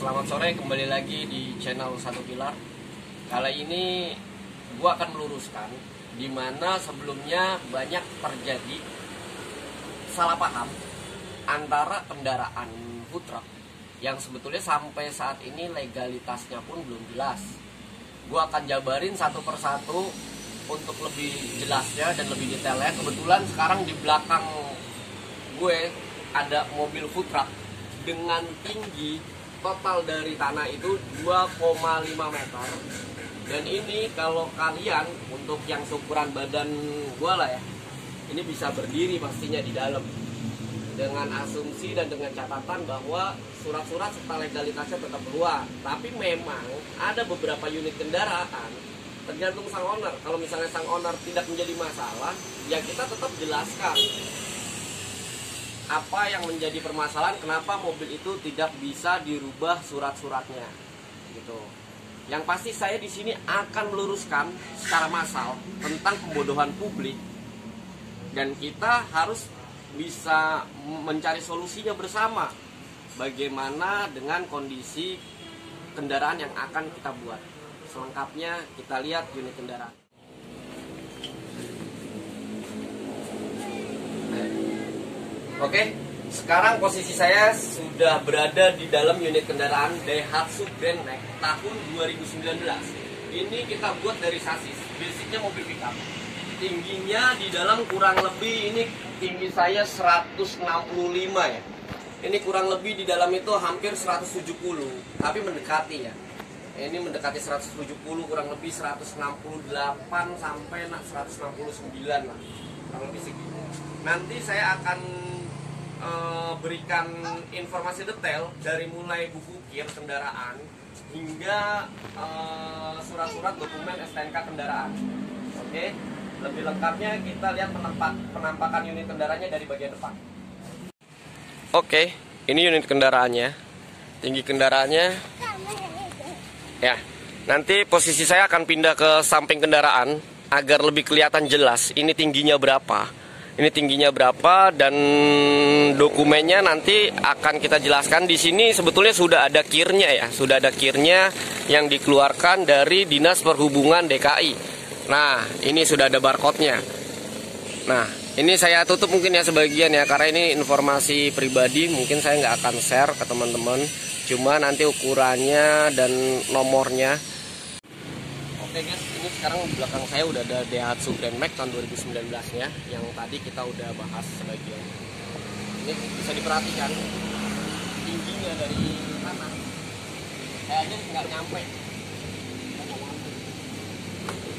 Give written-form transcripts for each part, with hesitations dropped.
Selamat sore, kembali lagi di channel Satu Pilar. Kali ini gua akan meluruskan di mana sebelumnya banyak terjadi salah paham antara kendaraan food truck yang sebetulnya sampai saat ini legalitasnya pun belum jelas. Gua akan jabarin satu persatu untuk lebih jelasnya dan lebih detailnya. Kebetulan sekarang di belakang gue ada mobil food truck dengan tinggi total dari tanah itu 2,5 meter. Dan ini kalau kalian untuk yang seukuran badan gua lah ya, ini bisa berdiri pastinya di dalam, dengan asumsi dan dengan catatan bahwa surat-surat serta legalitasnya tetap keluar. Tapi memang ada beberapa unit kendaraan tergantung sang owner. Kalau misalnya sang owner tidak menjadi masalah, ya kita tetap jelaskan apa yang menjadi permasalahan, kenapa mobil itu tidak bisa dirubah surat-suratnya, gitu. Yang pasti saya di sini akan meluruskan secara massal tentang pembodohan publik, dan kita harus bisa mencari solusinya bersama. Bagaimana dengan kondisi kendaraan yang akan kita buat? Selengkapnya kita lihat unit kendaraan. Oke, sekarang posisi saya sudah berada di dalam unit kendaraan Daihatsu Grand Max tahun 2019. Ini kita buat dari sasis, basicnya mobil pickup. Tingginya di dalam kurang lebih, ini tinggi saya 165 ya. Ini kurang lebih di dalam itu hampir 170, tapi mendekati ya. Ini mendekati 170, kurang lebih 168 sampai 169 lah. Kurang lebih segitu. Nanti saya akan berikan informasi detail dari mulai buku kir kendaraan hingga surat-surat dokumen STNK kendaraan. Oke, lebih lengkapnya kita lihat penampakan unit kendaraannya dari bagian depan. Oke, ini unit kendaraannya, tinggi kendaraannya. Ya, nanti posisi saya akan pindah ke samping kendaraan agar lebih kelihatan jelas ini tingginya berapa. Ini tingginya berapa dan dokumennya nanti akan kita jelaskan. Di sini sebetulnya sudah ada kirnya ya, sudah ada kirnya yang dikeluarkan dari Dinas Perhubungan DKI. Nah, ini sudah ada barcode-nya. Nah, ini saya tutup mungkin ya sebagian ya, karena ini informasi pribadi, mungkin saya nggak akan share ke teman-teman. Cuma nanti ukurannya dan nomornya. Oke guys, ini sekarang di belakang saya udah ada Daihatsu Grand Max tahun 2019 ya, yang tadi kita udah bahas sebagian. Ini bisa diperhatikan tingginya dari tanah, kayaknya nggak nyampe.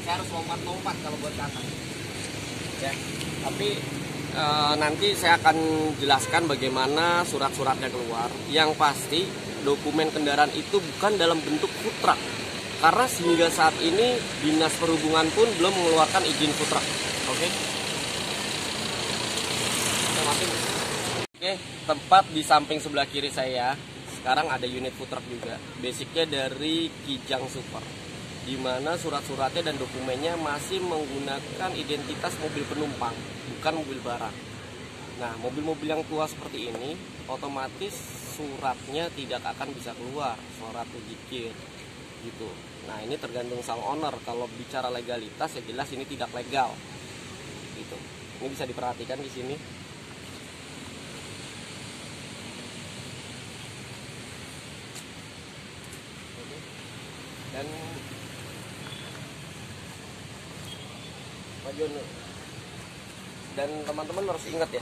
Saya harus lompat-lompat kalau buat ke atas. Ya, tapi nanti saya akan jelaskan bagaimana surat-suratnya keluar. Yang pasti dokumen kendaraan itu bukan dalam bentuk food truck. Karena hingga saat ini Dinas Perhubungan pun belum mengeluarkan izin food truck. Oke. Oke, tepat di samping sebelah kiri saya sekarang ada unit food truck juga. Basicnya dari Kijang Super, di mana surat-suratnya dan dokumennya masih menggunakan identitas mobil penumpang, bukan mobil barang. Nah, mobil-mobil yang tua seperti ini otomatis suratnya tidak akan bisa keluar, surat uji kir gitu. Nah, ini tergantung sang owner. Kalau bicara legalitas ya jelas ini tidak legal gitu. Ini bisa diperhatikan di sini. Dan teman-teman harus ingat ya,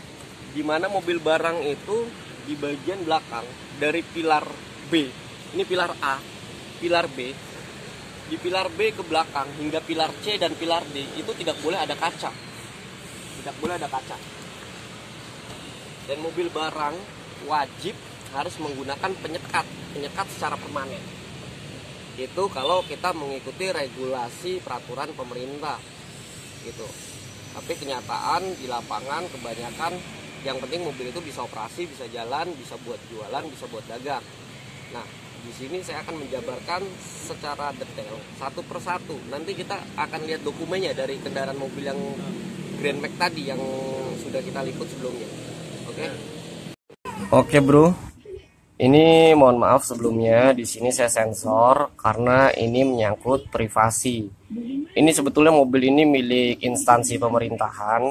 di mana mobil barang itu di bagian belakang dari pilar B. Ini pilar A, pilar B. Di pilar B ke belakang hingga pilar C dan pilar D itu tidak boleh ada kaca. Tidak boleh ada kaca. Dan mobil barang wajib harus menggunakan penyekat secara permanen. Itu kalau kita mengikuti regulasi peraturan pemerintah gitu. Tapi kenyataan di lapangan kebanyakan yang penting mobil itu bisa operasi, bisa jalan, bisa buat jualan, bisa buat dagang. Nah, di sini saya akan menjabarkan secara detail satu persatu. Nanti kita akan lihat dokumennya dari kendaraan mobil yang Grand Max tadi yang sudah kita liput sebelumnya. Oke. Oke bro, Ini mohon maaf sebelumnya, di sini saya sensor karena ini menyangkut privasi. Ini sebetulnya mobil ini milik instansi pemerintahan,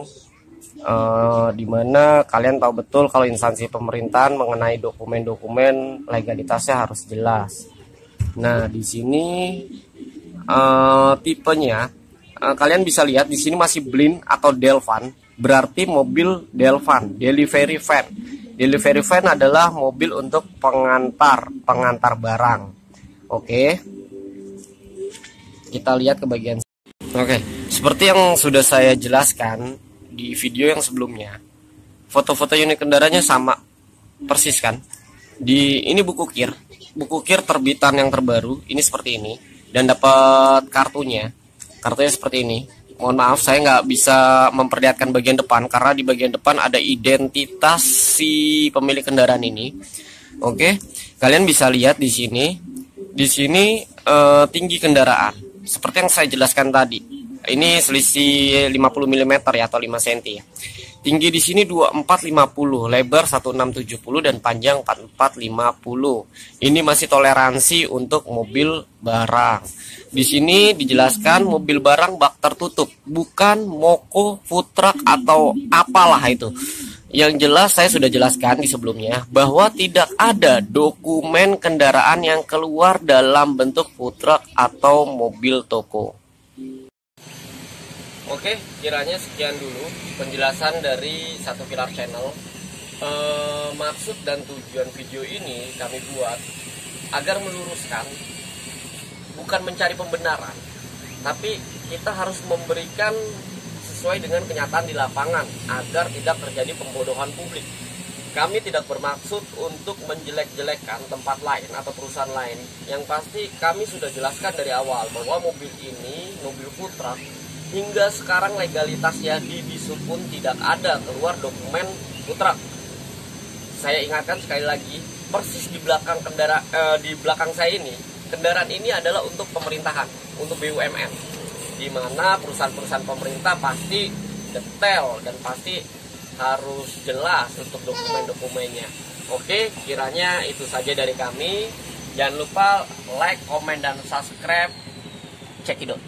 di mana kalian tahu betul kalau instansi pemerintahan mengenai dokumen-dokumen legalitasnya harus jelas. Nah, di sini tipenya kalian bisa lihat di sini masih Blind atau Delvan, berarti mobil Delvan, delivery van. Delivery van adalah mobil untuk pengantar barang. Oke. Kita lihat ke bagian. Oke, seperti yang sudah saya jelaskan di video yang sebelumnya. Foto-foto unit kendaraannya sama persis kan? Ini buku KIR. Buku KIR terbitan yang terbaru ini seperti ini dan dapat kartunya. Kartunya seperti ini. Mohon maaf saya nggak bisa memperlihatkan bagian depan karena di bagian depan ada identitas si pemilik kendaraan ini. Oke, kalian bisa lihat di sini. Di sini tinggi kendaraan seperti yang saya jelaskan tadi. Ini selisih 50 mm ya atau 5 cm ya. Tinggi di sini 2450, lebar 1670 dan panjang 4450. Ini masih toleransi untuk mobil barang. Di sini dijelaskan mobil barang bak tertutup, bukan moko, food truck atau apalah itu. Yang jelas saya sudah jelaskan di sebelumnya bahwa tidak ada dokumen kendaraan yang keluar dalam bentuk food truck atau mobil toko. Oke, kiranya sekian dulu penjelasan dari Satu Pilar Channel. Maksud dan tujuan video ini kami buat agar meluruskan, bukan mencari pembenaran, tapi kita harus memberikan sesuai dengan kenyataan di lapangan agar tidak terjadi pembodohan publik. Kami tidak bermaksud untuk menjelek-jelekkan tempat lain atau perusahaan lain. Yang pasti kami sudah jelaskan dari awal bahwa mobil ini, mobil food truck, hingga sekarang legalitasnya di Disub pun tidak ada keluar dokumen food truck. Saya ingatkan sekali lagi, persis di belakang di belakang saya ini, kendaraan ini adalah untuk pemerintahan, untuk BUMN, di mana perusahaan-perusahaan pemerintah pasti detail dan pasti harus jelas untuk dokumen-dokumennya. Oke, kiranya itu saja dari kami. Jangan lupa like, komen, dan subscribe. Check it out.